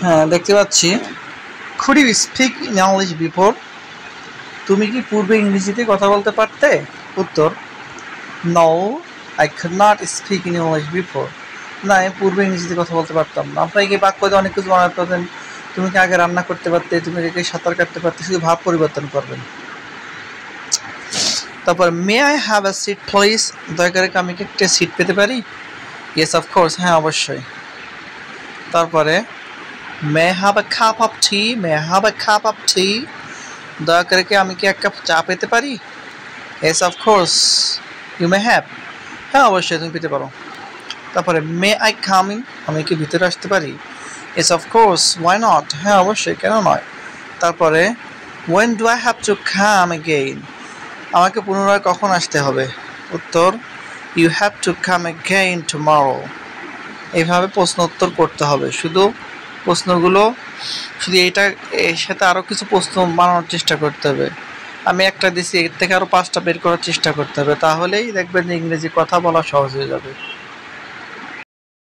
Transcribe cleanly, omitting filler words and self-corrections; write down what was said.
হ্যাঁ, দেখতে পাচ্ছি। Could you speak in English before? তুমি কি পূর্বে ইংরেজিতে কথা বলতে পারতে? উত্তর, No, I could not speak in English before. না, আমি পূর্বে ইংরেজিতে কথা বলতে পারতাম না। আপনারা কি বাক্য দিয়ে অনেক কিছু বানাতে পারতেন। তুমি কি আগে রান্না করতে পারতে, তুমি কি সাঁতার কাটতে পারতে, শুধু ভাব পরিবর্তন করবেন। তারপর may I have a seat please, দয়া করে আমি কি একটা সিট পেতে পারি? ইয়েস অফ কোর্স, হ্যাঁ অবশ্যই। তারপরে may have a cup of tea, may have a cup of tea, দয়া করে কি আমি কি এক কাপ চা পেতে পারি? Yes of course you may have, হ্যাঁ অবশ্যই তুমি পেতে পারো। তারপরে মে আই কাম ইন, আমি কি ভিতরে আসতে পারি? Yes of course, why not, হ্যাঁ অবশ্যই, কেন নয়। তারপরে when do I have to come again, আমাকে পুনরায় কখন আসতে হবে? উত্তর, you have to come again tomorrow. এইভাবে প্রশ্ন উত্তর করতে হবে। শুধু প্রশ্নগুলো শুধু এইটা, এর সাথে আরও কিছু প্রশ্ন বানানোর চেষ্টা করতে হবে। আমি একটা দিছি, এর থেকে আরও 5টা বের করার চেষ্টা করতে হবে, তাহলেই দেখবেন যে ইংরেজি কথা বলা সহজ হয়ে যাবে।